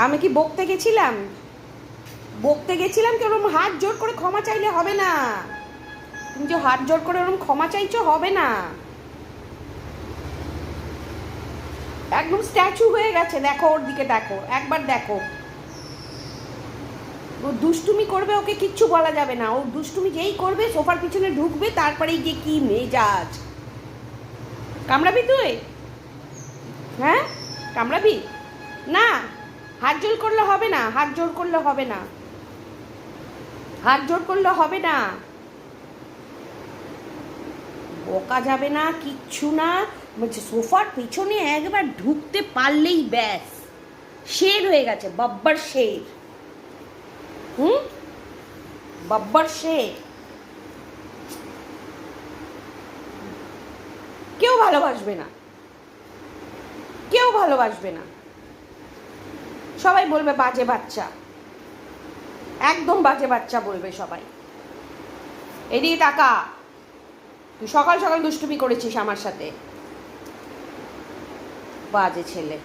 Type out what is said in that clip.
আমি কি বকতে গেছিলাম? বকতে গেছিলাম কি? ওরকম হাত জোর করে ক্ষমা চাইলে হবে না। তুমি যে হাত জোর করে ওরকম ক্ষমা চাইছো, হবে না। একদম স্ট্যাচু হয়ে গেছে। দেখো ওর দিকে, দেখো একবার দেখো। ও দুষ্টুমি করবে, ওকে কিচ্ছু বলা যাবে না। ও দুষ্টুমি যেই করবে, সোফার পিছনে ঢুকবে, তারপরেই গিয়ে কি মেজাজ। কামড়াবি তুই? হ্যাঁ, কামড়াবি? না, হাত জোর করলে হবে না, হাত জোর করলে হবে না, হাত জোর করলে হবে না। বকা যাবে না, কিচ্ছু না। বলছে সোফার পিছনে একবার ঢুকতে পারলেই ব্যাস, শের হয়ে গেছে, বাব্বার শের। হুম, বাব্বার শের। কেউ ভালোবাসবে না, কেউ ভালোবাসবে না। সবাই বলবে বাজে বাচ্চা, একদম বাজে বাচ্চা বলবে সবাই। এদিকে তাকা, তুই সকাল সকাল দুষ্টুমি করেছিস আমার সাথে, বাজে ছেলে।